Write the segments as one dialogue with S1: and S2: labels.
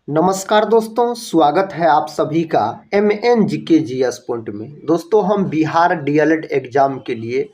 S1: नमस्कार दोस्तों, स्वागत है आप सभी का MNGKGS पॉइंट में। दोस्तों, हम बिहार डीएलएड एग्ज़ाम के लिए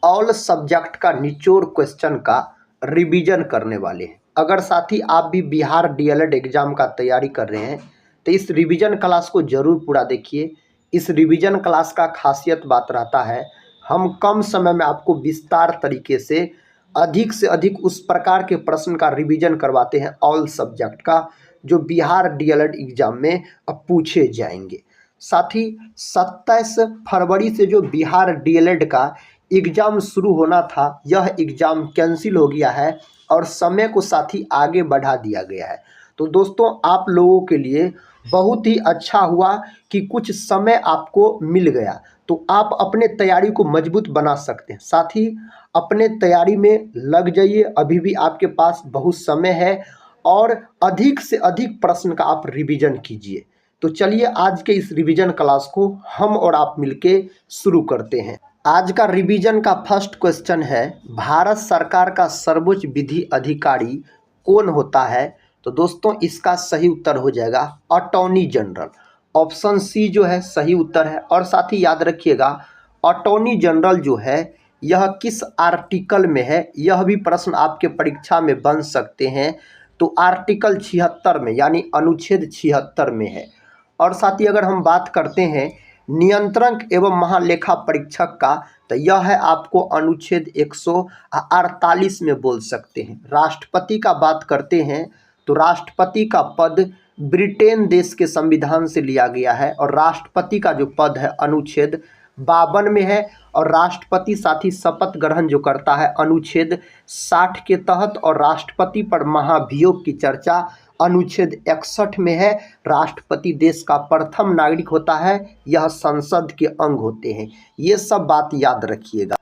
S1: ऑल सब्जेक्ट का निचोड़ क्वेश्चन का रिवीजन करने वाले हैं। अगर साथी आप भी बिहार डीएलएड एग्ज़ाम का तैयारी कर रहे हैं तो इस रिवीजन क्लास को ज़रूर पूरा देखिए। इस रिवीजन क्लास का खासियत बात रहता है, हम कम समय में आपको विस्तार तरीके से अधिक उस प्रकार के प्रश्न का रिवीजन करवाते हैं ऑल सब्जेक्ट का, जो बिहार डीएलएड एग्ज़ाम में अब पूछे जाएंगे। साथ ही 27 फरवरी से जो बिहार डीएलएड का एग्ज़ाम शुरू होना था, यह एग्ज़ाम कैंसिल हो गया है और समय को साथ ही आगे बढ़ा दिया गया है। तो दोस्तों, आप लोगों के लिए बहुत ही अच्छा हुआ कि कुछ समय आपको मिल गया, तो आप अपने तैयारी को मजबूत बना सकते हैं। साथ ही अपने तैयारी में लग जाइए, अभी भी आपके पास बहुत समय है और अधिक से अधिक प्रश्न का आप रिवीजन कीजिए। तो चलिए आज के इस रिवीजन क्लास को हम और आप मिलके शुरू करते हैं। आज का रिवीजन का फर्स्ट क्वेश्चन है, भारत सरकार का सर्वोच्च विधि अधिकारी कौन होता है? तो दोस्तों, इसका सही उत्तर हो जाएगा अटॉर्नी जनरल। ऑप्शन सी जो है सही उत्तर है। और साथ ही याद रखिएगा, अटॉर्नी जनरल जो है यह किस आर्टिकल में है, यह भी प्रश्न आपके परीक्षा में बन सकते हैं। तो आर्टिकल 76 में, यानी अनुच्छेद 76 में है। और साथ ही अगर हम बात करते हैं नियंत्रक एवं महालेखा परीक्षक का, तो यह है आपको अनुच्छेद 148 में बोल सकते हैं। राष्ट्रपति का बात करते हैं तो राष्ट्रपति का पद ब्रिटेन देश के संविधान से लिया गया है और राष्ट्रपति का जो पद है अनुच्छेद 52 में है। और राष्ट्रपति साथ ही शपथ ग्रहण जो करता है अनुच्छेद 60 के तहत, और राष्ट्रपति पर महाभियोग की चर्चा अनुच्छेद 61 में है। राष्ट्रपति देश का प्रथम नागरिक होता है, यह संसद के अंग होते हैं। ये सब बात याद रखिएगा।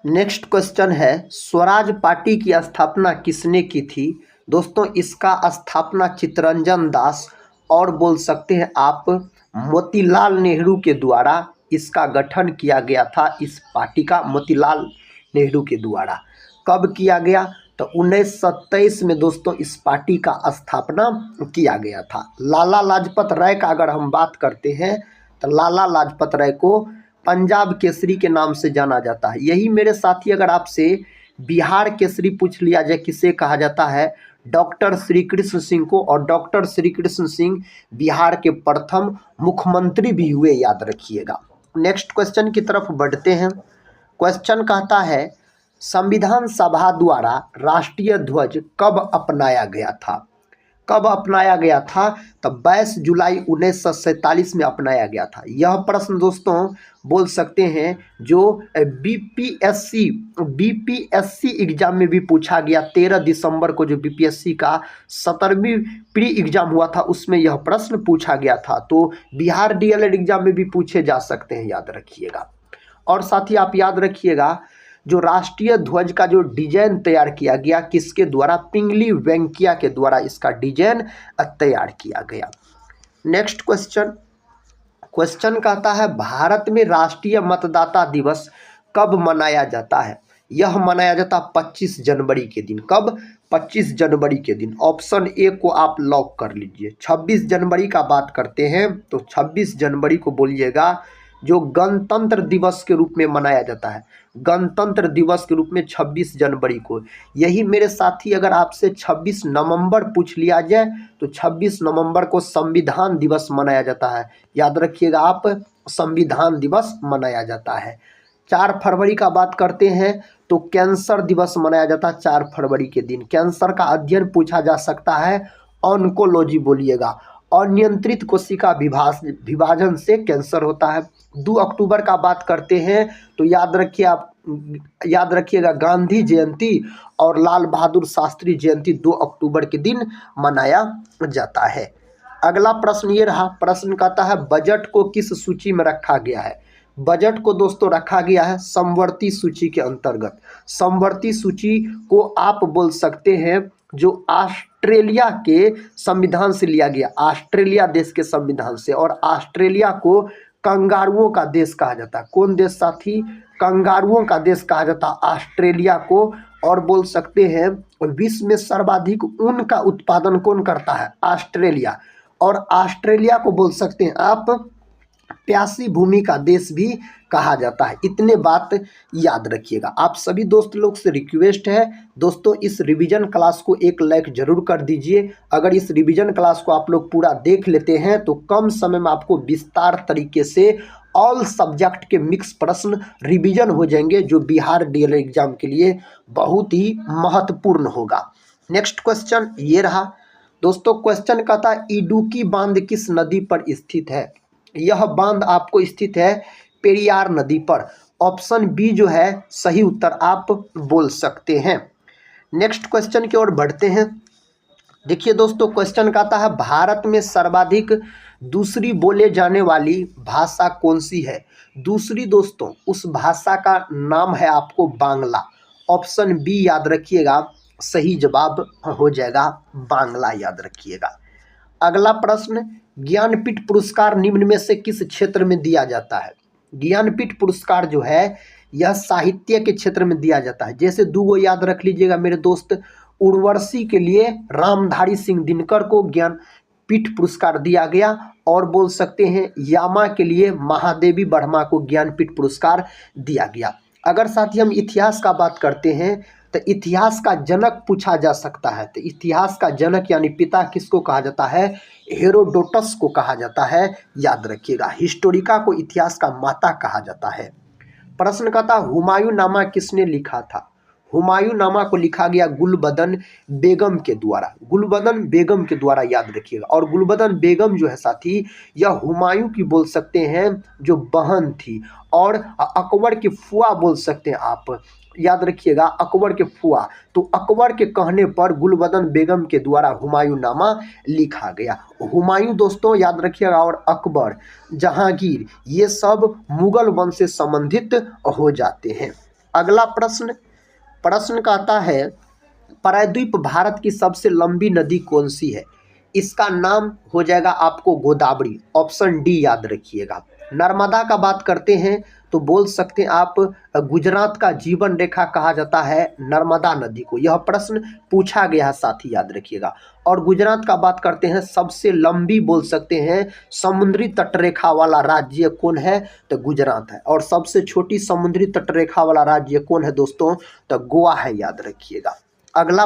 S1: नेक्स्ट क्वेश्चन है, स्वराज पार्टी की स्थापना किसने की थी? दोस्तों, इसका स्थापना चित्तरंजन दास और बोल सकते हैं आप मोतीलाल नेहरू के द्वारा इसका गठन किया गया था। इस पार्टी का मोतीलाल नेहरू के द्वारा कब किया गया? तो 1927 में दोस्तों इस पार्टी का स्थापना किया गया था। लाला लाजपत राय का अगर हम बात करते हैं तो लाला लाजपत राय को पंजाब केसरी के नाम से जाना जाता है। यही मेरे साथी, अगर आपसे बिहार केसरी पूछ लिया जाए किसे कहा जाता है, डॉक्टर श्री कृष्ण सिंह को। और डॉक्टर श्री कृष्ण सिंह बिहार के प्रथम मुख्यमंत्री भी हुए, याद रखिएगा। नेक्स्ट क्वेश्चन की तरफ बढ़ते हैं। क्वेश्चन कहता है, संविधान सभा द्वारा राष्ट्रीय ध्वज कब अपनाया गया था? कब अपनाया गया था? तो 22 जुलाई 1947 में अपनाया गया था। यह प्रश्न दोस्तों बोल सकते हैं जो बीपीएससी एग्जाम में भी पूछा गया। 13 दिसंबर को जो बीपीएससी का 17वीं प्री एग्जाम हुआ था, उसमें यह प्रश्न पूछा गया था। तो बिहार डीएलएड एग्जाम में भी पूछे जा सकते हैं, याद रखिएगा। और साथ ही आप याद रखिएगा, जो राष्ट्रीय ध्वज का जो डिजाइन तैयार किया गया किसके द्वारा? पिंगली वेंकैया के द्वारा इसका डिजाइन तैयार किया गया। नेक्स्ट क्वेश्चन कहता है, भारत में राष्ट्रीय मतदाता दिवस कब मनाया जाता है? यह मनाया जाता 25 जनवरी के दिन। कब? 25 जनवरी के दिन। ऑप्शन ए को आप लॉक कर लीजिए। 26 जनवरी का बात करते हैं तो 26 जनवरी को बोलिएगा, जो गणतंत्र दिवस के रूप में मनाया जाता है। गणतंत्र दिवस के रूप में 26 जनवरी को। यही मेरे साथी, अगर आपसे 26 नवंबर पूछ लिया जाए तो 26 नवंबर को संविधान दिवस मनाया जाता है। याद रखिएगा आप, संविधान दिवस मनाया जाता है। 4 फरवरी का बात करते हैं तो कैंसर दिवस मनाया जाता है 4 फरवरी के दिन। कैंसर का अध्ययन पूछा जा सकता है, ऑन्कोलॉजी बोलिएगा। अनियंत्रित कोशिका विभाजन से कैंसर होता है। 2 अक्टूबर का बात करते हैं तो याद रखिएगा गांधी जयंती और लाल बहादुर शास्त्री जयंती 2 अक्टूबर के दिन मनाया जाता है। अगला प्रश्न ये रहा। प्रश्न कहता है, बजट को किस सूची में रखा गया है? बजट को दोस्तों रखा गया है समवर्ती सूची के अंतर्गत। समवर्ती सूची को आप बोल सकते हैं जो ऑस्ट्रेलिया के संविधान से लिया गया, ऑस्ट्रेलिया देश के संविधान से। और ऑस्ट्रेलिया को कंगारुओं का देश कहा जाता है। कौन देश साथी? कंगारुओं का देश कहा जाता है ऑस्ट्रेलिया को। और बोल सकते हैं विश्व में सर्वाधिक ऊन का उत्पादन कौन करता है? ऑस्ट्रेलिया। और ऑस्ट्रेलिया को बोल सकते हैं आप प्यासी भूमि का देश भी कहा जाता है। इतने बात याद रखिएगा। आप सभी दोस्त लोग से रिक्वेस्ट है दोस्तों, इस रिवीजन क्लास को एक लाइक जरूर कर दीजिए। अगर इस रिवीजन क्लास को आप लोग पूरा देख लेते हैं तो कम समय में आपको विस्तार तरीके से ऑल सब्जेक्ट के मिक्स प्रश्न रिवीजन हो जाएंगे, जो बिहार डीएलएड एग्जाम के लिए बहुत ही महत्वपूर्ण होगा। नेक्स्ट क्वेश्चन ये रहा दोस्तों। क्वेश्चन का था इडुक्की बांध किस नदी पर स्थित है? यह बांध आपको स्थित है पेरियार नदी पर। ऑप्शन बी जो है सही उत्तर आप बोल सकते हैं। नेक्स्ट क्वेश्चन की ओर बढ़ते हैं। देखिए दोस्तों, क्वेश्चन कहता है भारत में सर्वाधिक दूसरी बोले जाने वाली भाषा कौन सी है? दूसरी दोस्तों उस भाषा का नाम है आपको बांग्ला। ऑप्शन बी याद रखिएगा, सही जवाब हो जाएगा बांग्ला, याद रखिएगा। अगला प्रश्न, ज्ञानपीठ पुरस्कार निम्न में से किस क्षेत्र में दिया जाता है? ज्ञानपीठ पुरस्कार जो है यह साहित्य के क्षेत्र में दिया जाता है। जैसे दो याद रख लीजिएगा मेरे दोस्त, उर्वशी के लिए रामधारी सिंह दिनकर को ज्ञानपीठ पुरस्कार दिया गया, और बोल सकते हैं यामा के लिए महादेवी वर्मा को ज्ञानपीठ पुरस्कार दिया गया। अगर साथ ही हम इतिहास का बात करते हैं तो इतिहास का जनक पूछा जा सकता है, तो इतिहास का जनक यानी पिता किसको कहा जाता है? हेरोडोटस को कहा जाता है, याद रखिएगा। हिस्टोरिका को इतिहास का माता कहा जाता है। प्रश्न का था हुमायूं नामा किसने लिखा था? हुमायूं नामा को लिखा गया गुलबदन बेगम के द्वारा। गुलबदन बेगम के द्वारा, याद रखिएगा। और गुलबदन बेगम जो है साथी, यह हुमायूं की बोल सकते हैं जो बहन थी, और अकबर की फुआ बोल सकते हैं आप, याद रखिएगा, अकबर के फुआ। तो अकबर के कहने पर गुलबदन बेगम के द्वारा हुमायूं नामा लिखा गया। हुमायूं दोस्तों याद रखिएगा, और अकबर, जहांगीर, ये सब मुगल वंश से संबंधित हो जाते हैं। अगला प्रश्न कहता है प्रायद्वीप भारत की सबसे लंबी नदी कौन सी है? इसका नाम हो जाएगा आपको गोदावरी। ऑप्शन डी याद रखिएगा। नर्मदा का बात करते हैं तो बोल सकते हैं आप गुजरात का जीवन रेखा कहा जाता है नर्मदा नदी को। यह प्रश्न पूछा गया है साथी, याद रखिएगा। और गुजरात का बात करते हैं सबसे लंबी बोल सकते हैं समुद्री तटरेखा वाला राज्य कौन है? तो गुजरात है। और सबसे छोटी समुद्री तटरेखा वाला राज्य कौन है दोस्तों? तो गोवा है, याद रखिएगा। अगला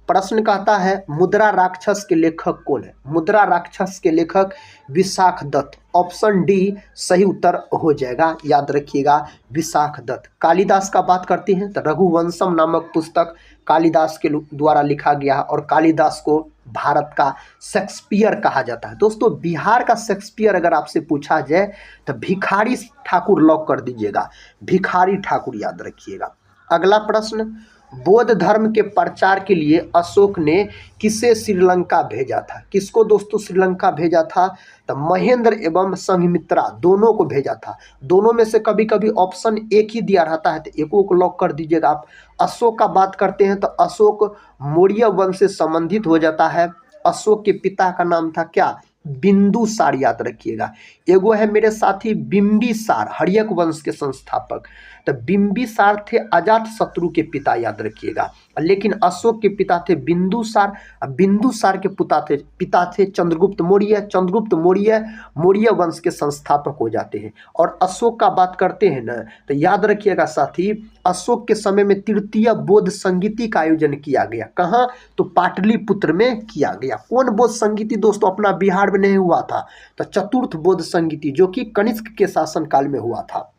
S1: प्रश्न कहता है मुद्रा राक्षस के लेखक कौन है? मुद्रा राक्षस के लेखक विशाख दत्त। ऑप्शन डी सही उत्तर हो जाएगा, याद रखिएगा, विशाख दत्त। कालिदास का बात करते हैं तो रघुवंशम नामक पुस्तक कालिदास के द्वारा लिखा गया, और कालिदास को भारत का शेक्सपियर कहा जाता है। दोस्तों बिहार का शेक्सपियर अगर आपसे पूछा जाए तो भिखारी ठाकुर लॉक कर दीजिएगा, भिखारी ठाकुर, याद रखिएगा। अगला प्रश्न, बौद्ध धर्म के प्रचार के लिए अशोक ने किसे श्रीलंका भेजा था? किसको दोस्तों श्रीलंका भेजा था? तो महेंद्र एवं संघमित्रा दोनों को भेजा था। दोनों में से कभी कभी ऑप्शन एक ही दिया रहता है, तो एको को लॉक कर दीजिएगा आप। अशोक का बात करते हैं तो अशोक मौर्य वंश से संबंधित हो जाता है। अशोक के पिता का नाम था क्या? बिंदुसार, याद रखिएगा। एगो है मेरे साथी बिंबिसार, हर्यक वंश के संस्थापक। तो बिंबिसार थे अजात शत्रु के पिता, याद रखिएगा। लेकिन अशोक के पिता थे बिंदुसार, बिंदुसार के पिता थे चंद्रगुप्त मौर्य। चंद्रगुप्त मौर्य वंश के संस्थापक हो जाते हैं। और अशोक का बात करते हैं ना, तो याद रखिएगा साथी, अशोक के समय में तृतीय बौद्ध संगीति का आयोजन किया गया। कहाँ? तो पाटलिपुत्र में किया गया। कौन बौद्ध संगीति दोस्तों? अपना बिहार में नहीं हुआ था, तो चतुर्थ बौद्ध संगीति, जो कि कनिष्क के शासनकाल में हुआ था।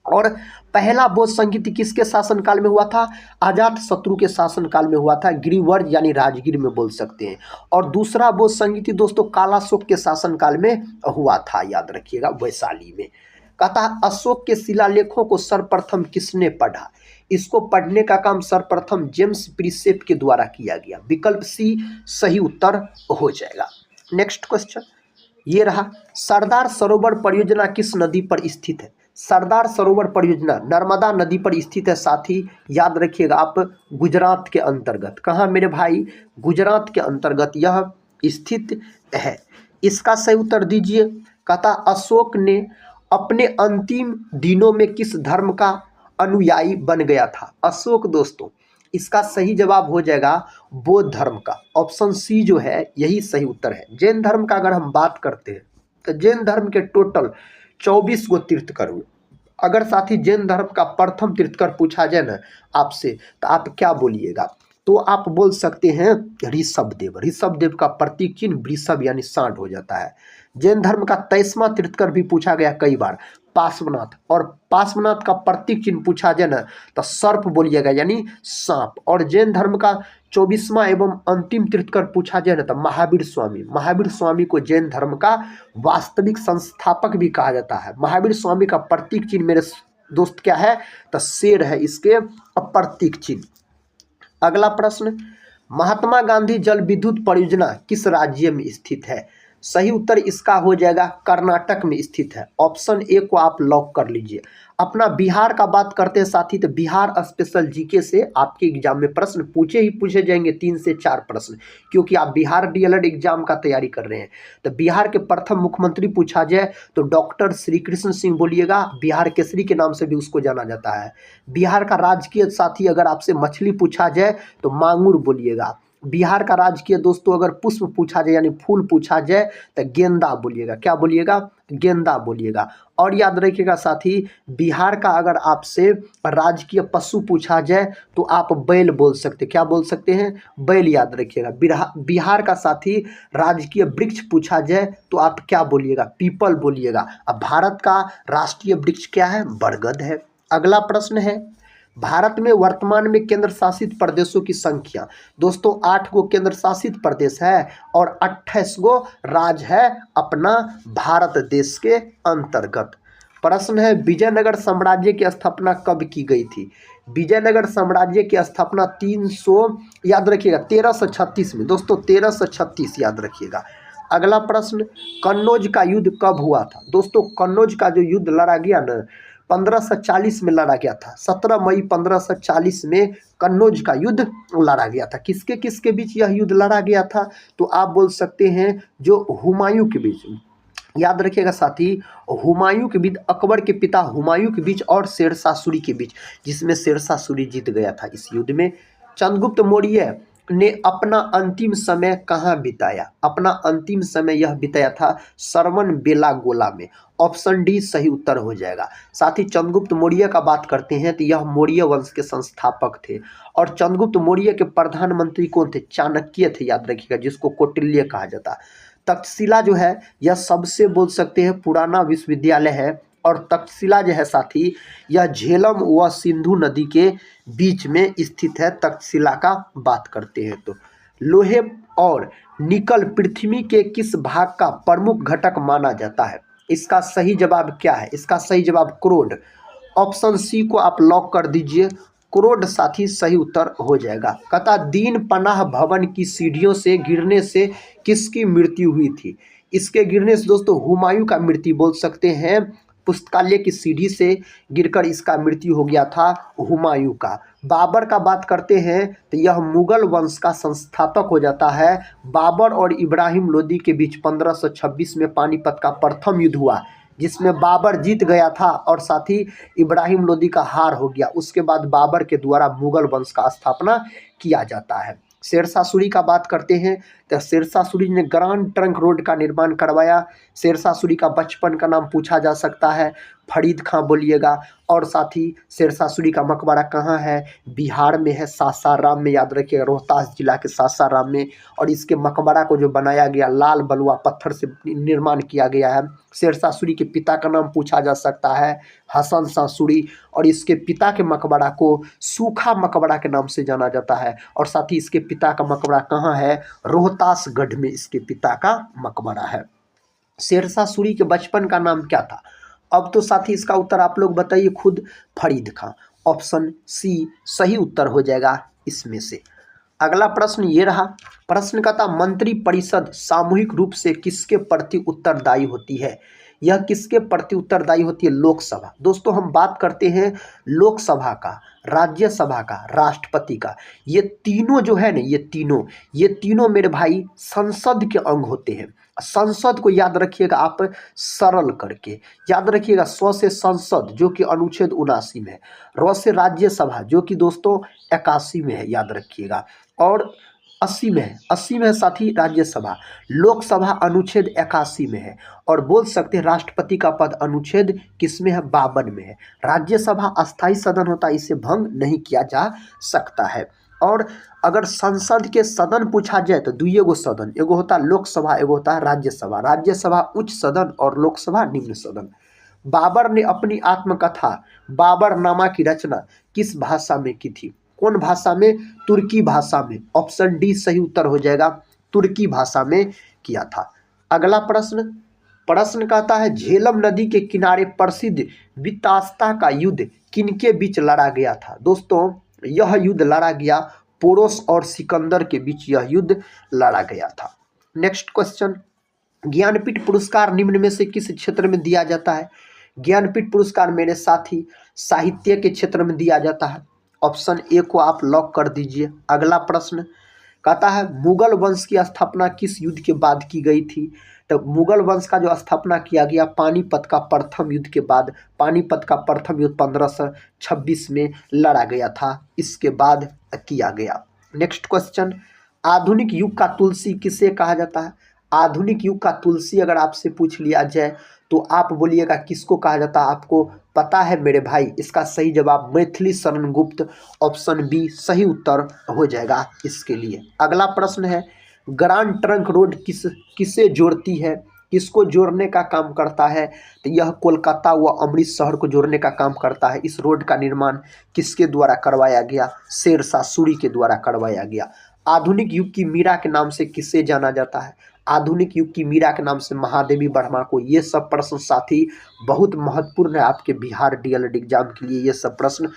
S1: और पहला बौद्ध संगीति किसके शासनकाल में हुआ था? अजात शत्रु के शासनकाल में हुआ था, गिरिवर्ज यानी राजगीर में बोल सकते हैं। और दूसरा बौद्ध संगीति दोस्तों कालाशोक के शासनकाल में हुआ था, याद रखिएगा, वैशाली में। कहता है अशोक के शिलालेखों को सर्वप्रथम किसने पढ़ा? इसको पढ़ने का काम सर्वप्रथम जेम्स प्रिसेप के द्वारा किया गया। विकल्प सी सही उत्तर हो जाएगा। नेक्स्ट क्वेश्चन ये रहा, सरदार सरोवर परियोजना किस नदी पर स्थित है? सरदार सरोवर परियोजना नर्मदा नदी पर स्थित है साथी, याद रखिएगा आप, गुजरात के अंतर्गत। कहाँ मेरे भाई? गुजरात के अंतर्गत यह स्थित है। इसका सही उत्तर दीजिए। कहता अशोक ने अपने अंतिम दिनों में किस धर्म का अनुयायी बन गया था? अशोक दोस्तों। इसका सही जवाब हो जाएगा बौद्ध धर्म का। ऑप्शन सी जो है यही सही उत्तर है। जैन धर्म का अगर हम बात करते हैं तो जैन धर्म के टोटल 24 गो तीर्थकर हुए। अगर साथी जैन धर्म का प्रथम तीर्थकर पूछा जाए ना आपसे तो आप क्या बोलिएगा? तो आप बोल सकते हैं ऋषभदेव। ऋषभदेव का प्रतीक चिन्ह वृषभ यानी सांड हो जाता है। जैन धर्म का 23वां तीर्थकर भी पूछा गया कई बार, पार्श्वनाथ। और पार्श्वनाथ का प्रतीक चिन्ह पूछा जाए ना तो सर्प बोलिएगा यानी सांप। और जैन धर्म का 24वां एवं अंतिम तीर्थकर पूछा जाए ना तो महावीर स्वामी। महावीर स्वामी को जैन धर्म का वास्तविक संस्थापक भी कहा जाता है। महावीर स्वामी का प्रतीक चिन्ह मेरे दोस्त क्या है? तो शेर है इसके प्रतीक चिन्ह। अगला प्रश्न, महात्मा गांधी जल विद्युत परियोजना किस राज्य में स्थित है? सही उत्तर इसका हो जाएगा कर्नाटक में स्थित है। ऑप्शन ए को आप लॉक कर लीजिए। अपना बिहार का बात करते हैं साथी तो बिहार स्पेशल जीके से आपके एग्जाम में प्रश्न पूछे ही पूछे जाएंगे, 3 से 4 प्रश्न, क्योंकि आप बिहार डीएलएड एग्जाम का तैयारी कर रहे हैं। तो बिहार के प्रथम मुख्यमंत्री पूछा जाए तो डॉक्टर श्री कृष्ण सिंह बोलिएगा, बिहार केसरी के नाम से भी उसको जाना जाता है। बिहार का राजकीय साथी अगर आपसे मछली पूछा जाए तो मांगुर बोलिएगा। बिहार का राजकीय दोस्तों अगर पुष्प पूछा जाए यानी फूल पूछा जाए तो गेंदा बोलिएगा। क्या बोलिएगा? गेंदा बोलिएगा। और याद रखिएगा साथी, बिहार का अगर आपसे राजकीय पशु पूछा जाए तो आप बैल बोल सकते। क्या बोल सकते हैं? बैल याद रखिएगा। बिहार का साथी राजकीय वृक्ष पूछा जाए तो आप क्या बोलिएगा? पीपल बोलिएगा। अब भारत का राष्ट्रीय वृक्ष क्या है? बरगद है। अगला प्रश्न है, भारत में वर्तमान में केंद्र शासित प्रदेशों की संख्या। दोस्तों 8 गो केंद्र शासित प्रदेश है और 28 गो राज्य है अपना भारत देश के अंतर्गत। प्रश्न है, विजयनगर साम्राज्य की स्थापना कब की गई थी? विजयनगर साम्राज्य की स्थापना 300 याद रखिएगा 1336 में। दोस्तों 1336 याद रखिएगा। अगला प्रश्न, कन्नौज का युद्ध कब हुआ था? दोस्तों कन्नौज का जो युद्ध लड़ा गया ना 1540 में लड़ा गया था। 17 मई 1540 में कन्नौज का युद्ध लड़ा गया था। किसके किसके बीच यह युद्ध लड़ा गया था? तो आप बोल सकते हैं जो हुमायूं के बीच। याद रखिएगा साथी, हुमायूं के बीच, अकबर के पिता हुमायूं के बीच और शेरशाह सूरी के बीच, जिसमें शेरशाह सूरी जीत गया था इस युद्ध में। चंद्रगुप्त मौर्य ने अपना अंतिम समय कहाँ बिताया? अपना अंतिम समय यह बिताया था श्रवण बेलागोला में। ऑप्शन डी सही उत्तर हो जाएगा। साथ ही चंद्रगुप्त मौर्य का बात करते हैं तो यह मौर्य वंश के संस्थापक थे। और चंद्रगुप्त मौर्य के प्रधानमंत्री कौन थे? चाणक्य थे, याद रखिएगा, जिसको कौटिल्य कहा जाता। तक्षशिला जो है यह सबसे बोल सकते हैं पुराना विश्वविद्यालय है। और तक्षशिला जो है साथी यह झेलम व सिंधु नदी के बीच में स्थित है। तक्षशिला का बात करते हैं तो लोहे और निकल पृथ्वी के किस भाग का प्रमुख घटक माना जाता है? इसका सही जवाब क्या है? इसका सही जवाब क्रोड। ऑप्शन सी को आप लॉक कर दीजिए। क्रोड साथी सही उत्तर हो जाएगा। कहता दीन पनाह भवन की सीढ़ियों से गिरने से किसकी मृत्यु हुई थी? इसके गिरने से दोस्तों हुमायूं का मृत्यु बोल सकते हैं। पुस्तकालय की सीढ़ी से गिरकर इसका मृत्यु हो गया था हुमायूं का। बाबर का बात करते हैं तो यह मुगल वंश का संस्थापक हो जाता है। बाबर और इब्राहिम लोदी के बीच 1526 में पानीपत का प्रथम युद्ध हुआ, जिसमें बाबर जीत गया था और साथ ही इब्राहिम लोदी का हार हो गया। उसके बाद बाबर के द्वारा मुगल वंश का स्थापना किया जाता है। शेरशाह सूरी का बात करते हैं तो शेरशाह सूरी ने ग्रांड ट्रंक रोड का निर्माण करवाया। शेरशाह सूरी का बचपन का नाम पूछा जा सकता है, फरीद खां बोलिएगा। और साथ ही शेरशाह सूरी का मकबरा कहाँ है? बिहार में है, सासाराम में, याद रखिएगा, रोहतास जिला के सासाराम में। और इसके मकबरा को जो बनाया गया लाल बलुआ पत्थर से निर्माण किया गया है। शेरशाह सूरी के पिता का नाम पूछा जा सकता है, हसन शाह सूरी। और इसके पिता के मकबरा को सूखा मकबरा के नाम से जाना जाता है। और साथ ही इसके पिता का मकबरा कहाँ है? रोहतासगढ़ में इसके पिता का मकबरा है। शेरशाह सूरी के बचपन का नाम क्या था? अब तो साथी इसका उत्तर आप लोग बताइए खुद। फरीद खां। ऑप्शन सी सही उत्तर हो जाएगा इसमें से। अगला प्रश्न ये रहा। प्रश्न का था मंत्री परिषद सामूहिक रूप से किसके प्रति उत्तरदायी होती है? यह किसके प्रति उत्तरदायी होती है? लोकसभा। दोस्तों हम बात करते हैं लोकसभा का, राज्यसभा का, राष्ट्रपति का। ये तीनों जो है ना, ये तीनों मेरे भाई संसद के अंग होते हैं। संसद को याद रखिएगा आप, सरल करके याद रखिएगा। स से संसद जो कि अनुच्छेद 79 में है, र से राज्यसभा जो कि दोस्तों 81 में है, याद रखिएगा। और 80 में है, 80 में है साथी राज्यसभा। लोकसभा अनुच्छेद 81 में है। और बोल सकते हैं राष्ट्रपति का पद अनुच्छेद किस में है? 52 में है। राज्यसभा अस्थायी सदन होता है, इसे भंग नहीं किया जा सकता है। और अगर संसद के सदन पूछा जाए तो दुइये गो सदन, एगो होता है लोकसभा, एगो होता है राज्यसभा। राज्यसभा उच्च सदन और लोकसभा निम्न सदन। बाबर ने अपनी आत्मकथा बाबरनामा की रचना किस भाषा में की थी? कौन भाषा में? तुर्की भाषा में। ऑप्शन डी सही उत्तर हो जाएगा, तुर्की भाषा में किया था। अगला प्रश्न कहता है झेलम नदी के किनारे प्रसिद्ध वितास्ता का युद्ध किनके बीच लड़ा गया था? दोस्तों यह युद्ध लड़ा गया पोरोस और सिकंदर के बीच, यह युद्ध लड़ा गया था। नेक्स्ट क्वेश्चन, ज्ञानपीठ पुरस्कार निम्न में से किस क्षेत्र में दिया जाता है? ज्ञानपीठ पुरस्कार मेरे साथी साहित्य के क्षेत्र में दिया जाता है। ऑप्शन ए को आप लॉक कर दीजिए। अगला प्रश्न कहता है मुगल वंश की स्थापना किस युद्ध के बाद की गई थी? तो मुगल वंश का जो स्थापना किया गया पानीपत का प्रथम युद्ध के बाद। पानीपत का प्रथम युद्ध 1526 में लड़ा गया था, इसके बाद किया गया। नेक्स्ट क्वेश्चन, आधुनिक युग का तुलसी किसे कहा जाता है? आधुनिक युग का तुलसी अगर आपसे पूछ लिया जाए तो आप बोलिएगा किसको कहा जाता है? आपको पता है मेरे भाई? इसका सही जवाब मैथिली शरण गुप्त, ऑप्शन बी सही उत्तर हो जाएगा इसके लिए। अगला प्रश्न है ग्रांड ट्रंक रोड किसे जोड़ती है? किसको जोड़ने का काम करता है? तो यह कोलकाता व अमृतसर को जोड़ने का काम करता है। इस रोड का निर्माण किसके द्वारा करवाया गया? शेरशाह सूरी के द्वारा करवाया गया। आधुनिक युग की मीरा के नाम से किसे जाना जाता है? आधुनिक युग की मीरा के नाम से महादेवी वर्मा को। ये सब प्रश्न साथी बहुत महत्वपूर्ण है आपके बिहार डीएलएड एग्जाम के लिए, ये सब प्रश्न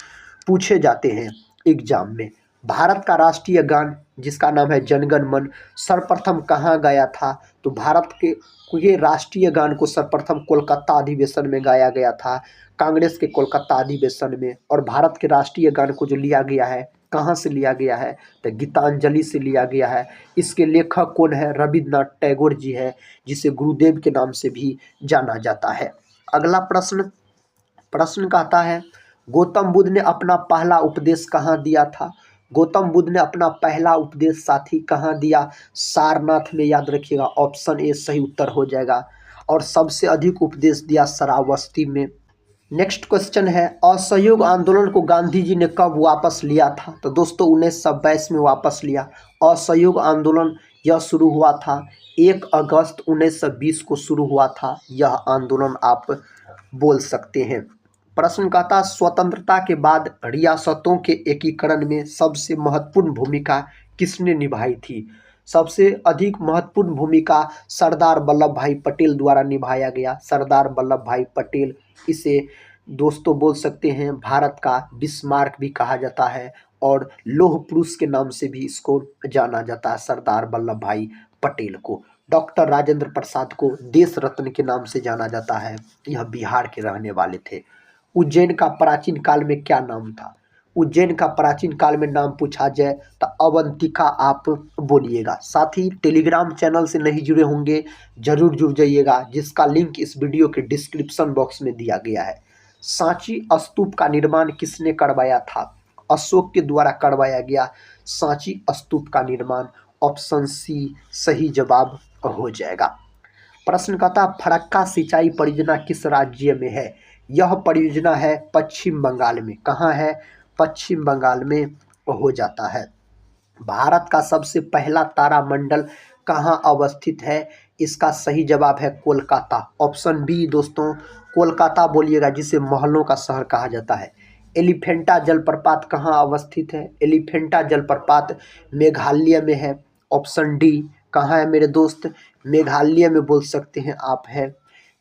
S1: पूछे जाते हैं एग्जाम में। भारत का राष्ट्रीय गान जिसका नाम है जनगण मन सर्वप्रथम कहाँ गाया था? तो भारत के राष्ट्रीय गान को सर्वप्रथम कोलकाता अधिवेशन में गाया गया था, कांग्रेस के कोलकाता अधिवेशन में। और भारत के राष्ट्रीय गान को जो लिया गया है कहाँ से लिया गया है? तो गीतांजलि से लिया गया है। इसके लेखक कौन है? रविन्द्रनाथ टैगोर जी है, जिसे गुरुदेव के नाम से भी जाना जाता है। अगला प्रश्न कहता है गौतम बुद्ध ने अपना पहला उपदेश कहाँ दिया था? गौतम बुद्ध ने अपना पहला उपदेश साथी कहाँ दिया? सारनाथ में, याद रखिएगा। ऑप्शन ए सही उत्तर हो जाएगा। और सबसे अधिक उपदेश दिया श्रावस्ती में। नेक्स्ट क्वेश्चन है असहयोग आंदोलन को गांधी जी ने कब वापस लिया था? तो दोस्तों 1922 में वापस लिया। असहयोग आंदोलन यह शुरू हुआ था 1 अगस्त 1920 को शुरू हुआ था यह आंदोलन, आप बोल सकते हैं। प्रश्न कहता स्वतंत्रता के बाद रियासतों के एकीकरण में सबसे महत्वपूर्ण भूमिका किसने निभाई थी? सबसे अधिक महत्वपूर्ण भूमिका सरदार वल्लभ भाई पटेल द्वारा निभाया गया। सरदार वल्लभ भाई पटेल, इसे दोस्तों बोल सकते हैं भारत का बिस्मार्क भी कहा जाता है और लौह पुरुष के नाम से भी इसको जाना जाता है। सरदार वल्लभ भाई पटेल को। डॉक्टर राजेंद्र प्रसाद को देश रत्न के नाम से जाना जाता है, यह बिहार के रहने वाले थे। उज्जैन का प्राचीन काल में क्या नाम था? उज्जैन का प्राचीन काल में नाम पूछा जाए तो अवंतिका आप बोलिएगा। साथ ही टेलीग्राम चैनल से नहीं जुड़े होंगे जरूर जुड़ जाइएगा, जिसका लिंक इस वीडियो के डिस्क्रिप्शन बॉक्स में दिया गया है। सांची स्तूप का निर्माण किसने करवाया था? अशोक के द्वारा करवाया गया सांची स्तूप का निर्माण, ऑप्शन सी सही जवाब हो जाएगा। प्रश्न कहता फरक्का सिंचाई परियोजना किस राज्य में है? यह परियोजना है पश्चिम बंगाल में। कहाँ है? पश्चिम बंगाल में हो जाता है। भारत का सबसे पहला तारामंडल कहाँ अवस्थित है? इसका सही जवाब है कोलकाता, ऑप्शन बी दोस्तों कोलकाता बोलिएगा, जिसे महलों का शहर कहा जाता है। एलिफेंटा जलप्रपात कहाँ अवस्थित है? एलिफेंटा जलप्रपात मेघालय में है, ऑप्शन डी। कहाँ है मेरे दोस्त? मेघालय में बोल सकते हैं आप है।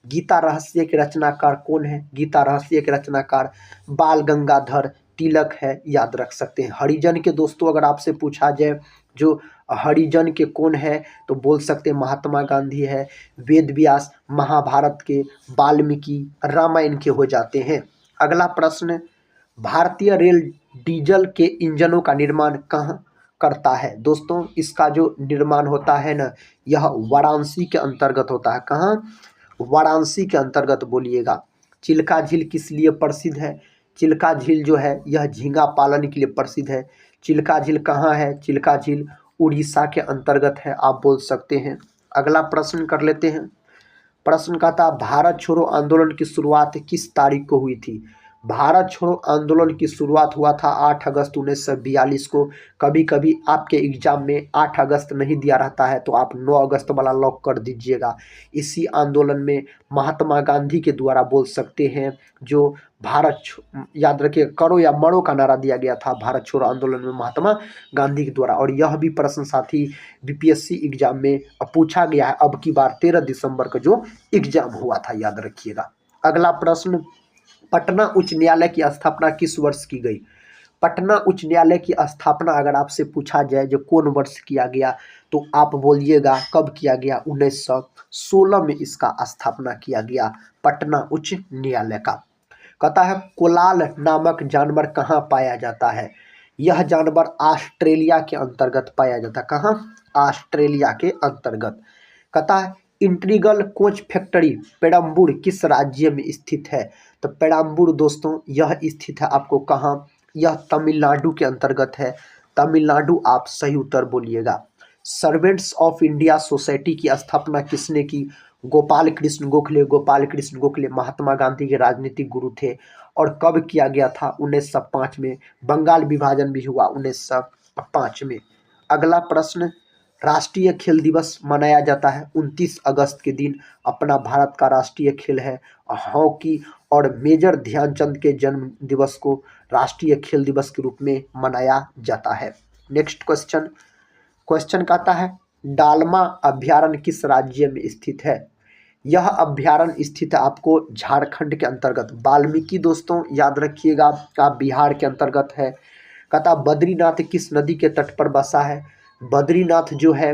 S1: गीता रहस्य के रचनाकार कौन है? गीता रहस्य के रचनाकार बाल गंगाधर तिलक है, याद रख सकते हैं। हरिजन के दोस्तों अगर आपसे पूछा जाए जो हरिजन के कौन है, तो बोल सकते हैं महात्मा गांधी है। वेद व्यास महाभारत के, वाल्मीकि रामायण के हो जाते हैं। अगला प्रश्न, भारतीय रेल डीजल के इंजनों का निर्माण कहाँ करता है? दोस्तों इसका जो निर्माण होता है ना, यह वाराणसी के अंतर्गत होता है। कहाँ? वाराणसी के अंतर्गत बोलिएगा। चिल्का झील किस लिए प्रसिद्ध है? चिल्का झील जो है यह झींगा पालन के लिए प्रसिद्ध है। चिल्का झील कहाँ है? चिल्का झील उड़ीसा के अंतर्गत है, आप बोल सकते हैं। अगला प्रश्न कर लेते हैं। प्रश्न का था, भारत छोड़ो आंदोलन की शुरुआत किस तारीख को हुई थी? भारत छोड़ो आंदोलन की शुरुआत हुआ था 8 अगस्त 1942 को। कभी कभी आपके एग्जाम में 8 अगस्त नहीं दिया रहता है, तो आप 9 अगस्त वाला लॉक कर दीजिएगा। इसी आंदोलन में महात्मा गांधी के द्वारा बोल सकते हैं, जो याद रखिए, करो या मरो का नारा दिया गया था भारत छोड़ो आंदोलन में महात्मा गांधी के द्वारा। और यह भी प्रश्न साथी बीपीएससी एग्जाम में पूछा गया है, अब की बार 13 दिसंबर का जो एग्जाम हुआ था, याद रखिएगा। अगला प्रश्न, पटना उच्च न्यायालय की स्थापना किस वर्ष की गई? पटना उच्च न्यायालय की स्थापना अगर आपसे पूछा जाए जो कौन वर्ष किया गया, तो आप बोलिएगा कब किया गया? 1916 में इसका स्थापना किया गया, पटना उच्च न्यायालय का। कहता है, कोलाल नामक जानवर कहाँ पाया जाता है? यह जानवर ऑस्ट्रेलिया के अंतर्गत पाया जाता है। कहाँ? ऑस्ट्रेलिया के अंतर्गत। कहता है, इंटीग्रल कोच फैक्ट्री पेरम्बूर किस राज्य में स्थित है? तो पेरम्बूर दोस्तों यह स्थित है आपको कहाँ? यह तमिलनाडु के अंतर्गत है। तमिलनाडु आप सही उत्तर बोलिएगा। सर्वेंट्स ऑफ इंडिया सोसाइटी की स्थापना किसने की? गोपाल कृष्ण गोखले। गोपाल कृष्ण गोखले महात्मा गांधी के राजनीतिक गुरु थे। और कब किया गया था? 1905 में। बंगाल विभाजन भी हुआ 1905 में। अगला प्रश्न, राष्ट्रीय खेल दिवस मनाया जाता है 29 अगस्त के दिन। अपना भारत का राष्ट्रीय खेल है हॉकी, और मेजर ध्यानचंद के जन्म दिवस को राष्ट्रीय खेल दिवस के रूप में मनाया जाता है। नेक्स्ट क्वेश्चन, क्वेश्चन कहता है, डालमा अभ्यारण्य किस राज्य में स्थित है? यह अभ्यारण्य स्थित है आपको झारखंड के अंतर्गत। वाल्मीकि दोस्तों याद रखिएगा का बिहार के अंतर्गत है। कहता, बद्रीनाथ किस नदी के तट पर बसा है? बद्रीनाथ जो है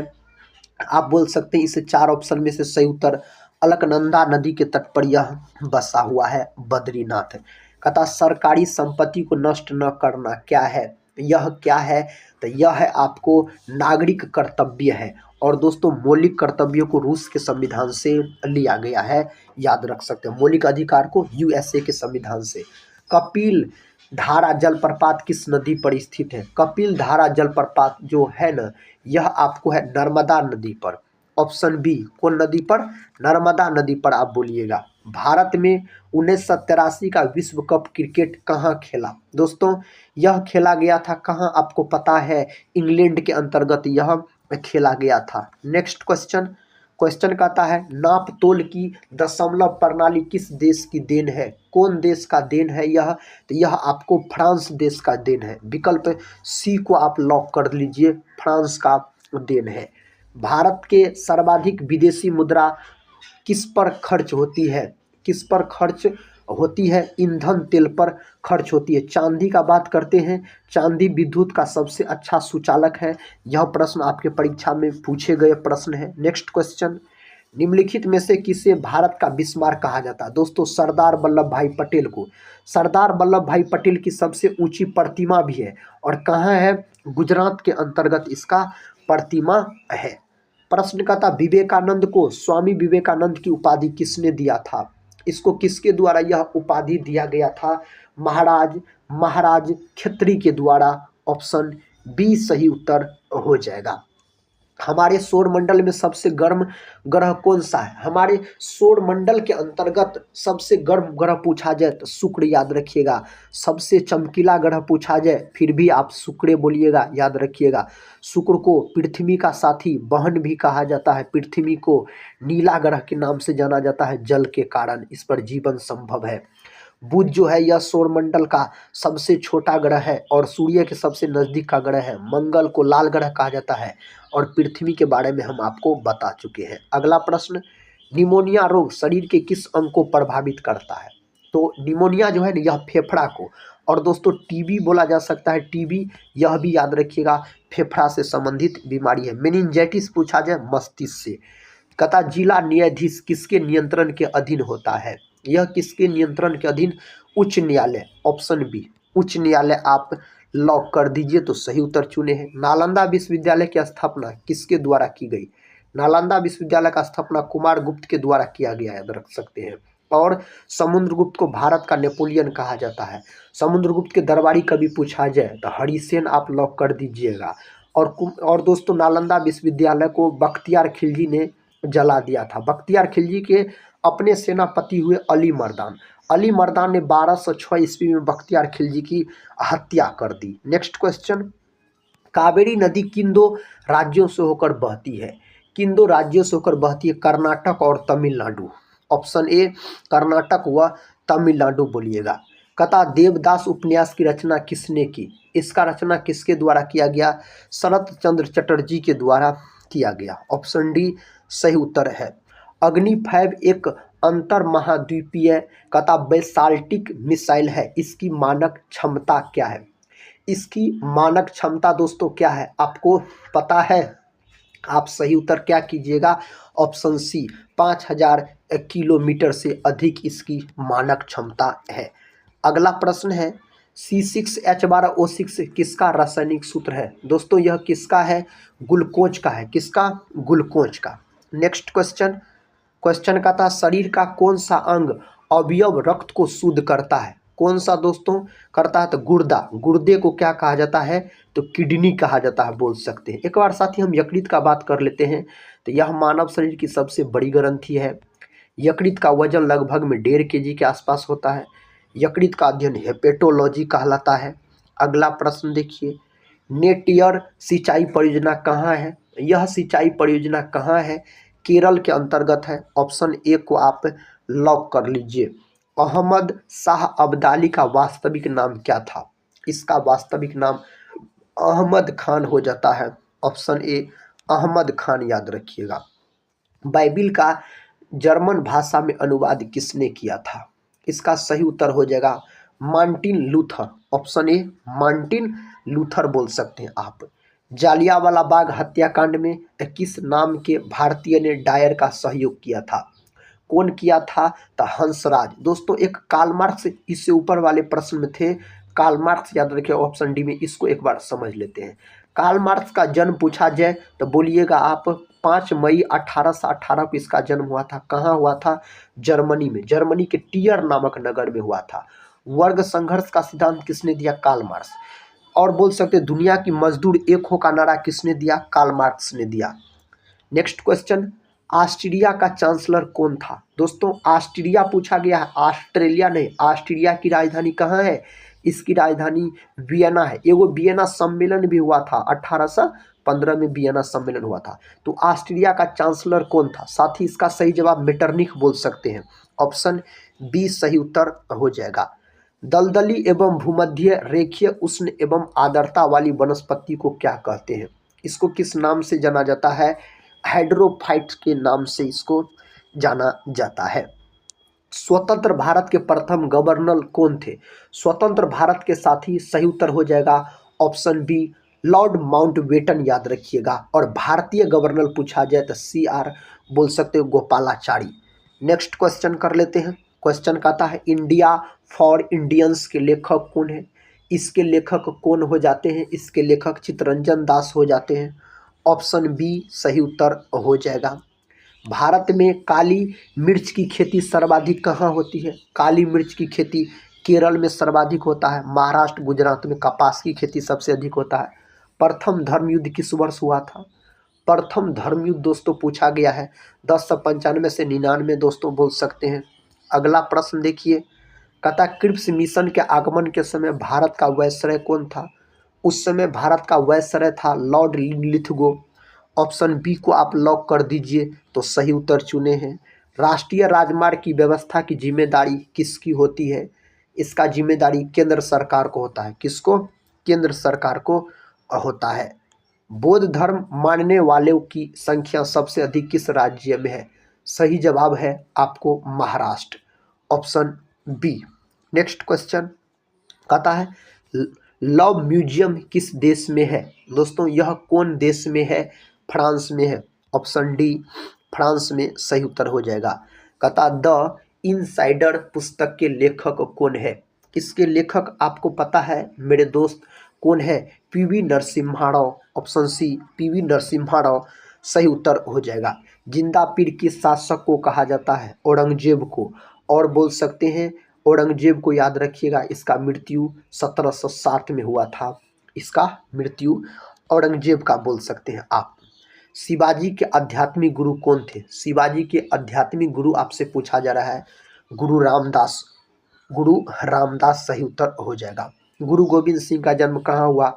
S1: आप बोल सकते हैं इसे 4 ऑप्शन में से सही उत्तर, अलकनंदा नदी के तट पर यह बसा हुआ है बद्रीनाथ। कहता, सरकारी संपत्ति को नष्ट न करना क्या है? यह क्या है? तो यह है आपको नागरिक कर्तव्य है। और दोस्तों मौलिक कर्तव्यों को रूस के संविधान से लिया गया है, याद रख सकते हैं, मौलिक अधिकार को यूएसए के संविधान से। कपिल धारा जलप्रपात किस नदी पर स्थित है? कपिल धारा जलप्रपात जो है ना, यह आपको है नर्मदा नदी पर। ऑप्शन बी, कौन नदी पर? नर्मदा नदी पर आप बोलिएगा। भारत में 1983 का विश्व कप क्रिकेट कहाँ खेला? दोस्तों यह खेला गया था कहाँ आपको पता है? इंग्लैंड के अंतर्गत यह खेला गया था। नेक्स्ट क्वेश्चन, क्वेश्चन कहता है, नाप तोल की दशमलव प्रणाली किस देश की देन है? कौन देश का देन है यह? तो यह आपको फ्रांस देश का देन है। विकल्प सी को आप लॉक कर लीजिए, फ्रांस का देन है। भारत के सर्वाधिक विदेशी मुद्रा किस पर खर्च होती है? किस पर खर्च होती है? ईंधन तेल पर खर्च होती है। चांदी का बात करते हैं, चांदी विद्युत का सबसे अच्छा सुचालक है। यह प्रश्न आपके परीक्षा में पूछे गए प्रश्न है। नेक्स्ट क्वेश्चन, निम्नलिखित में से किसे भारत का बिस्मार्क कहा जाता है? दोस्तों सरदार वल्लभ भाई पटेल को। सरदार वल्लभ भाई पटेल की सबसे ऊंची प्रतिमा भी है, और कहाँ है? गुजरात के अंतर्गत इसका प्रतिमा है। प्रश्न का था, विवेकानंद को स्वामी विवेकानंद की उपाधि किसने दिया था? इसको किसके द्वारा यह उपाधि दिया गया था? महाराज खत्री के द्वारा। ऑप्शन बी सही उत्तर हो जाएगा। हमारे सौर मंडल में सबसे गर्म ग्रह कौन सा है? हमारे सौर मंडल के अंतर्गत सबसे गर्म ग्रह पूछा जाए तो शुक्र, याद रखिएगा। सबसे चमकीला ग्रह पूछा जाए फिर भी आप शुक्र बोलिएगा, याद रखिएगा। शुक्र को पृथ्वी का साथी बहन भी कहा जाता है। पृथ्वी को नीला ग्रह के नाम से जाना जाता है, जल के कारण इस पर जीवन संभव है। बुध जो है यह सौरमंडल का सबसे छोटा ग्रह है और सूर्य के सबसे नजदीक का ग्रह है। मंगल को लाल ग्रह कहा जाता है, और पृथ्वी के बारे में हम आपको बता चुके हैं। अगला प्रश्न, निमोनिया रोग शरीर के किस अंग को प्रभावित करता है? तो निमोनिया जो है ना, यह फेफड़ा को और दोस्तों टीबी बोला जा सकता है, टीबी यह भी याद रखिएगा फेफड़ा से संबंधित बीमारी है। मेनिंजाइटिस पूछा जाए मस्तिष्क से। कथा जिला न्यायाधीश किसके नियंत्रण के अधीन होता है? यह किसके नियंत्रण के अधीन? उच्च न्यायालय, ऑप्शन बी उच्च न्यायालय आप लॉक कर दीजिए तो सही उत्तर चुने हैं। नालंदा विश्वविद्यालय की स्थापना किसके द्वारा की गई? नालंदा विश्वविद्यालय का स्थापना कुमार गुप्त के द्वारा किया गया, याद रख सकते हैं। और समुद्रगुप्त को भारत का नेपोलियन कहा जाता है। समुद्रगुप्त के दरबारी कभी पूछा जाए तो हरिसेन आप लॉक कर दीजिएगा। और दोस्तों नालंदा विश्वविद्यालय को बख्तियार खिलजी ने जला दिया था। बख्तियार खिलजी के अपने सेनापति हुए अली मर्दान। अली मर्दान ने 1206 ईस्वी में बख्तियार खिलजी की हत्या कर दी। नेक्स्ट क्वेश्चन, कावेरी नदी किन दो राज्यों से होकर बहती है? किन दो राज्यों से होकर बहती है? कर्नाटक और तमिलनाडु। ऑप्शन ए कर्नाटक व तमिलनाडु बोलिएगा। कथा देवदास उपन्यास की रचना किसने की? इसका रचना किसके द्वारा किया गया? शरत चंद्र चटर्जी के द्वारा किया गया। ऑप्शन डी सही उत्तर है। अग्नि 5 एक अंतर महाद्वीपीय कथा बेसाल्टिक मिसाइल है। इसकी मानक क्षमता क्या है? इसकी मानक क्षमता दोस्तों क्या है आपको पता है? आप सही उत्तर क्या कीजिएगा? ऑप्शन सी 5000 किलोमीटर से अधिक इसकी मानक क्षमता है। अगला प्रश्न है C6H12O6 किसका रासायनिक सूत्र है? दोस्तों यह किसका है? ग्लूकोज का है। किसका? ग्लूकोज का। नेक्स्ट क्वेश्चन का था शरीर का कौन सा अंग अवयव रक्त को शुद्ध करता है? कौन सा दोस्तों करता है? तो गुर्दा। गुर्दे को क्या कहा जाता है? तो किडनी कहा जाता है, बोल सकते हैं। एक बार साथ ही हम यकृत का बात कर लेते हैं। तो यह मानव शरीर की सबसे बड़ी ग्रंथि है। यकृत का वजन लगभग में 1.5 kg के आसपास होता है। यकृत का अध्ययन हेपेटोलॉजी कहलाता है। अगला प्रश्न देखिए, नेटियर सिंचाई परियोजना कहाँ है? यह सिंचाई परियोजना कहाँ है? केरल के अंतर्गत है। ऑप्शन ए को आप लॉक कर लीजिए। अहमद शाह अब्दाली का वास्तविक नाम क्या था? इसका वास्तविक नाम अहमद खान हो जाता है। ऑप्शन ए अहमद खान याद रखिएगा। बाइबिल का जर्मन भाषा में अनुवाद किसने किया था? इसका सही उत्तर हो जाएगा Martin Luther. Option A Martin Luther बोल सकते हैं आप। जालियांवाला बाग हत्याकांड में किस नाम के भारतीय ने डायर का सहयोग किया था? कौन किया था? तो हंसराज। दोस्तों एक कार्ल मार्क्स इससे ऊपर वाले प्रश्न में थे, कार्ल मार्क्स याद रखिए ऑप्शन डी में। इसको एक बार समझ लेते हैं। कार्ल मार्क्स का जन्म पूछा जाए तो बोलिएगा आप 5 मई 1818 को इसका जन्म हुआ था। कहाँ हुआ था? जर्मनी में। जर्मनी के टियर नामक नगर में हुआ था। वर्ग संघर्ष का सिद्धांत किसने दिया? Karl Marx. और बोल सकते दुनिया की मजदूर एक हो का नारा किसने दिया? कार्ल मार्क्स ने दिया। नेक्स्ट क्वेश्चन, ऑस्ट्रिया का चांसलर कौन था? दोस्तों ऑस्ट्रिया पूछा गया है, ऑस्ट्रेलिया नहीं। ऑस्ट्रिया की राजधानी कहाँ है? इसकी राजधानी वियना है। एगो वियना सम्मेलन भी हुआ था, 1815 में वियना सम्मेलन हुआ था। तो ऑस्ट्रिया का चांसलर कौन था? साथ ही इसका सही जवाब मेटरनिख बोल सकते हैं। ऑप्शन बी सही उत्तर हो जाएगा। दलदली एवं भूमध्य रेखीय उष्ण एवं आर्द्रता वाली वनस्पति को क्या कहते हैं? इसको किस नाम से जाना जाता है? हाइड्रोफाइट के नाम से इसको जाना जाता है। स्वतंत्र भारत के प्रथम गवर्नर कौन थे? स्वतंत्र भारत के साथ ही सही उत्तर हो जाएगा ऑप्शन बी लॉर्ड माउंटबेटन याद रखिएगा। और भारतीय गवर्नर पूछा जाए तो CR बोल सकते हो गोपालाचारी। नेक्स्ट क्वेश्चन कर लेते हैं। क्वेश्चन कहता है इंडिया फॉर इंडियंस के लेखक कौन है? इसके लेखक कौन हो जाते हैं? इसके लेखक चित्तरंजन दास हो जाते हैं। ऑप्शन बी सही उत्तर हो जाएगा। भारत में काली मिर्च की खेती सर्वाधिक कहाँ होती है? काली मिर्च की खेती केरल में सर्वाधिक होता है। महाराष्ट्र गुजरात में कपास की खेती सबसे अधिक होता है। प्रथम धर्म युद्ध किस वर्ष हुआ था? प्रथम धर्म युद्ध दोस्तों पूछा गया है 1095 से 99 दोस्तों बोल सकते हैं। अगला प्रश्न देखिए, कहता क्रिप्स मिशन के आगमन के समय भारत का वायसराय कौन था? उस समय भारत का वायसराय था लॉर्ड लिथगो। ऑप्शन बी को आप लॉक कर दीजिए तो सही उत्तर चुने हैं। राष्ट्रीय राजमार्ग की व्यवस्था की जिम्मेदारी किसकी होती है? इसका जिम्मेदारी केंद्र सरकार को होता है। किसको? केंद्र सरकार को होता है। बौद्ध धर्म मानने वालों की संख्या सबसे अधिक किस राज्य में है? सही जवाब है आपको Maharashtra. Option B. Next question, कहता है लव म्यूजियम किस देश में है। दोस्तों यह कौन देश में है, फ्रांस में है। ऑप्शन डी फ्रांस में सही उत्तर हो जाएगा। कहता द इनसाइडर पुस्तक के लेखक कौन है। इसके लेखक आपको पता है मेरे दोस्त कौन है, PV Narasimha Rao. Option C PV Narasimha Rao सही उत्तर हो जाएगा। जिंदा पीर किस शासक को कहा जाता है, औरंगजेब को। और बोल सकते हैं औरंगजेब को याद रखिएगा, इसका मृत्यु 1760 में हुआ था। इसका मृत्यु औरंगजेब का बोल सकते हैं आप। शिवाजी के आध्यात्मिक गुरु कौन थे। शिवाजी के आध्यात्मिक गुरु आपसे पूछा जा रहा है, गुरु रामदास। गुरु रामदास सही उत्तर हो जाएगा। गुरु गोविंद सिंह का जन्म कहाँ हुआ,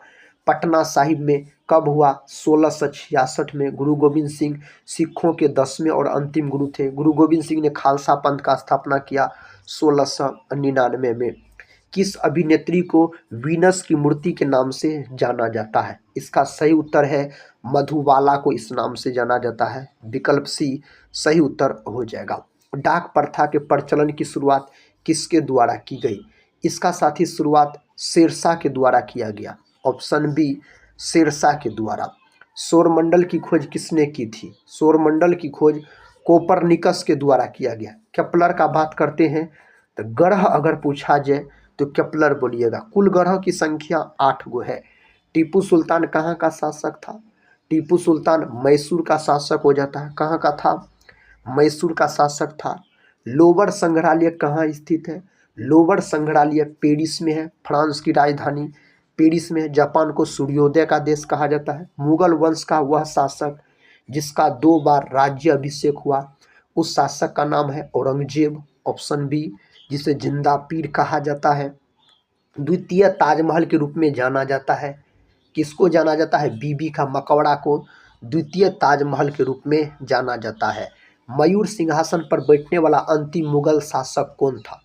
S1: पटना साहिब में। कब हुआ, 1666 में। गुरु गोविंद सिंह सिखों के 10वें और अंतिम गुरु थे। गुरु गोविंद सिंह ने खालसा पंथ का स्थापना किया 1699 में। किस अभिनेत्री को वीनस की मूर्ति के नाम से जाना जाता है। इसका सही उत्तर है मधुबाला को इस नाम से जाना जाता है। विकल्प सी सही उत्तर हो जाएगा। डाक प्रथा के प्रचलन की शुरुआत किसके द्वारा की गई। इसका साथी शुरुआत शेरशाह के द्वारा किया गया। ऑप्शन बी शेरशाह के द्वारा। सौरमंडल की खोज किसने की थी। सौरमंडल की खोज कोपरनिकस के द्वारा किया गया। केपलर का बात करते हैं तो ग्रह अगर पूछा जाए तो केपलर बोलिएगा। कुल ग्रह की संख्या 8 गो है। टीपू सुल्तान कहाँ का शासक था। टीपू सुल्तान मैसूर का शासक हो जाता है। कहाँ का था, मैसूर का शासक था। लोवर संग्रहालय कहाँ स्थित है। लोवर संग्रहालय पेरिस में है, फ्रांस की राजधानी पेरिस में है। जापान को सूर्योदय का देश कहा जाता है। मुगल वंश का वह शासक जिसका 2 बार राज्य अभिषेक हुआ, उस शासक का नाम है औरंगजेब। ऑप्शन बी जिसे जिंदा पीर कहा जाता है। द्वितीय ताजमहल के रूप में जाना जाता है। किसको जाना जाता है, बीबी का मकबरा को द्वितीय ताजमहल के रूप में जाना जाता है। मयूर सिंहासन पर बैठने वाला अंतिम मुगल शासक कौन था।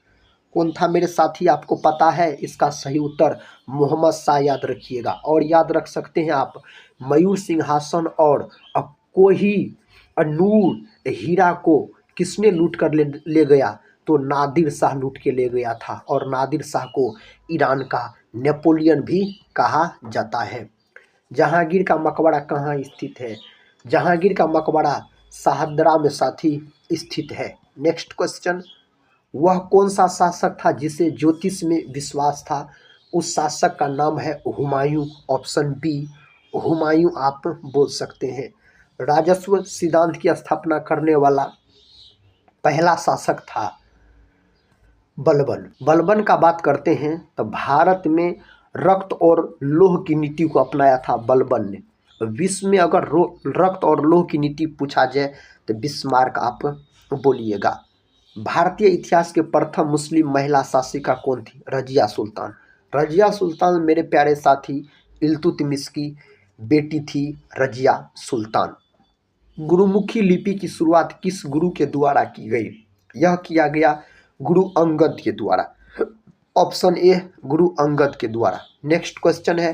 S1: कौन था मेरे साथी, आपको पता है। इसका सही उत्तर मोहम्मद शाह याद रखिएगा। और याद रख सकते हैं आप मयूर सिंहासन और कोहिनूर हीरा को किसने लूट कर ले गया, तो नादिर शाह लूट के ले गया था। और नादिर शाह को ईरान का नेपोलियन भी कहा जाता है। जहांगीर का मकबरा कहाँ स्थित है। जहांगीर का मकबरा शाहदरा में साथी स्थित है। नेक्स्ट क्वेश्चन, वह कौन सा शासक था जिसे ज्योतिष में विश्वास था। उस शासक का नाम है हुमायूं। ऑप्शन बी हुमायूं आप बोल सकते हैं। राजस्व सिद्धांत की स्थापना करने वाला पहला शासक था बलबन। बलबन का बात करते हैं तो भारत में रक्त और लौह की नीति को अपनाया था बलबन ने। विश्व में अगर रक्त और लौह की नीति पूछा जाए तो बिस्मार्क आप बोलिएगा। भारतीय इतिहास के प्रथम मुस्लिम महिला शासिका कौन थी, रजिया सुल्तान। रजिया सुल्तान मेरे प्यारे साथी इल्तुतमिश की बेटी थी रजिया सुल्तान। गुरुमुखी लिपि की शुरुआत किस गुरु के द्वारा की गई। यह किया गया गुरु अंगद के द्वारा। ऑप्शन ए गुरु अंगद के द्वारा। नेक्स्ट क्वेश्चन है,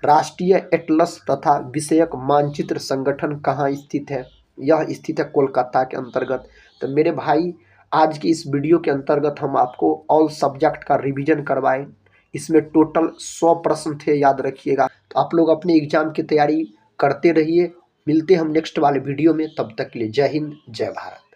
S1: राष्ट्रीय एटलस तथा विषयक मानचित्र संगठन कहाँ स्थित है। यह स्थित है कोलकाता के अंतर्गत। तो मेरे भाई आज की इस वीडियो के अंतर्गत हम आपको ऑल सब्जेक्ट का रिवीजन करवाएं। इसमें टोटल 100 प्रश्न थे, याद रखिएगा। तो आप लोग अपने एग्जाम की तैयारी करते रहिए। मिलते हम नेक्स्ट वाले वीडियो में, तब तक के लिए जय हिंद जय भारत।